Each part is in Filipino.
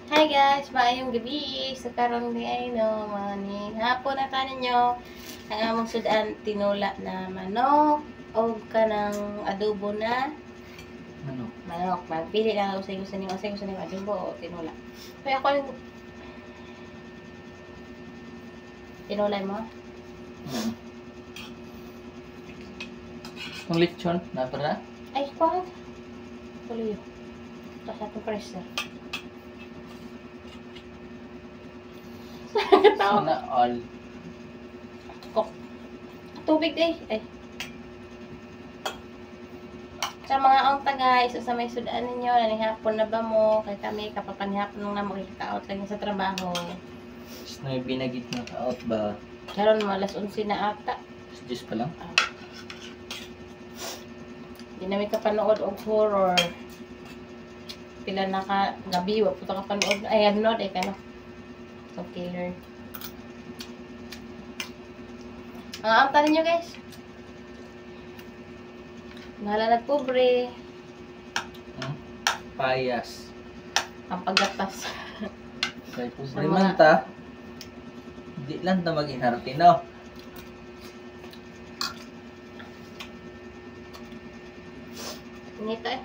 Hi guys, maayong gabi. Sa karon ni ay no, mani hapon na tanan ninyo. Ang among sudan tinula na manok o kanang adobo na manok. Magpili lang ako sa gusto niyo adobo o tinula. Kaya ako tinulay mo. Kung lechon, na para? Ay, kuha. Tuloy. Tapos atong pressure. Sana all. Tubig eh. Ay. Sa mga ang taga, isa sa may sudaan ninyo, nanihapon na ba mo? Kay kami, kapapanihapon nung naman kakaot lang sa trabaho. Tapos na binagit na ka-out ba? Karon mo, alas 11 na ata. Just pa lang? Hindi namin kapanood og horror. Pila na ka gabi, wag po ka kapanood. Ay, ano, eh, kano. So, killer. Ang amta ninyo, guys. Mahala nagpobre. Payas. Ang paggatas. Kaya pobre man ta. Hindi lang ta mag-inharti, no? Nita eh.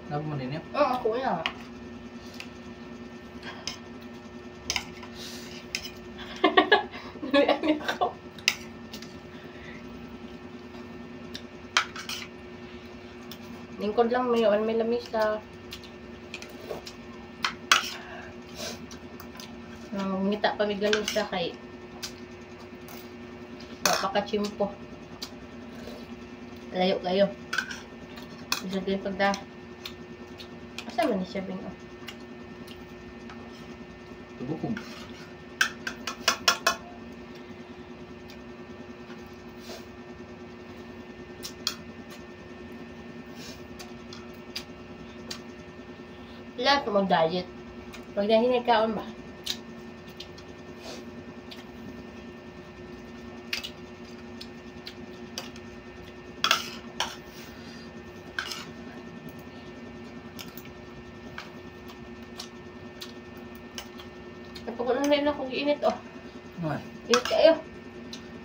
Labo mo din yun? Oo, ako na. Nalian ako. Lingkod lang, may lamisa. Ngita pa may lamisa kay papakachimpo. Layo kayo. Bisa din pagda. Asa man ni siya bing oh. Bukog. Lahat mag-diet. Pag nahinay kaon ba? Kapag na rin akong init oh. Naman. Init kayo.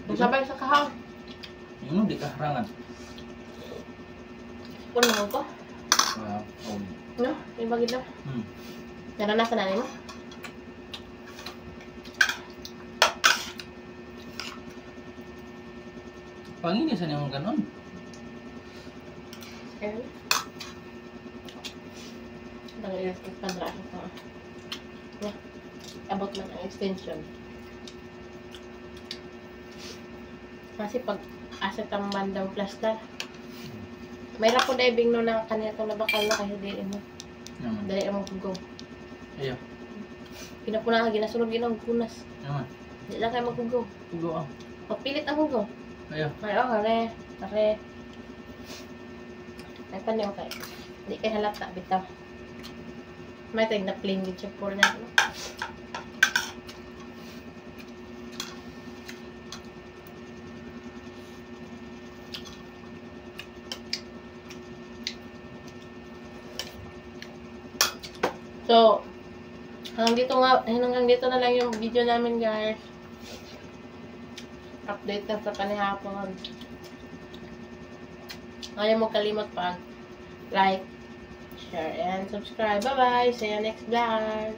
Masabay sa kahang. Yung di kaharangan. Puno mo ko. Wow. Oh. No? Yung bagid na. Naranasan na mo? Panginisan yung ganon. Ayun. Nag-ilas ka pandra ko. Yeah. Abot man ang extension. Kasi pag asset ang bandang plaster, may rapo diving no na kanina itong nabakal na kasi dili mo. Dali ang kugaw. Ayaw. Pinapuna ka, ginasunog ginong kunas. Naman. Di lang kayo magkugaw. Pugo ah. Pagpilit ang kugaw. Ayaw. Ay, oh, hare. Ay, panyo kayo. Di kayo halata, bitaw. May tag na plain with chapur na. No? So, hanggang dito na lang yung video namin, guys. Update na sa kanihapon. Ayaw mo kalimot pag like, share, and subscribe. Bye-bye! See you next vlog!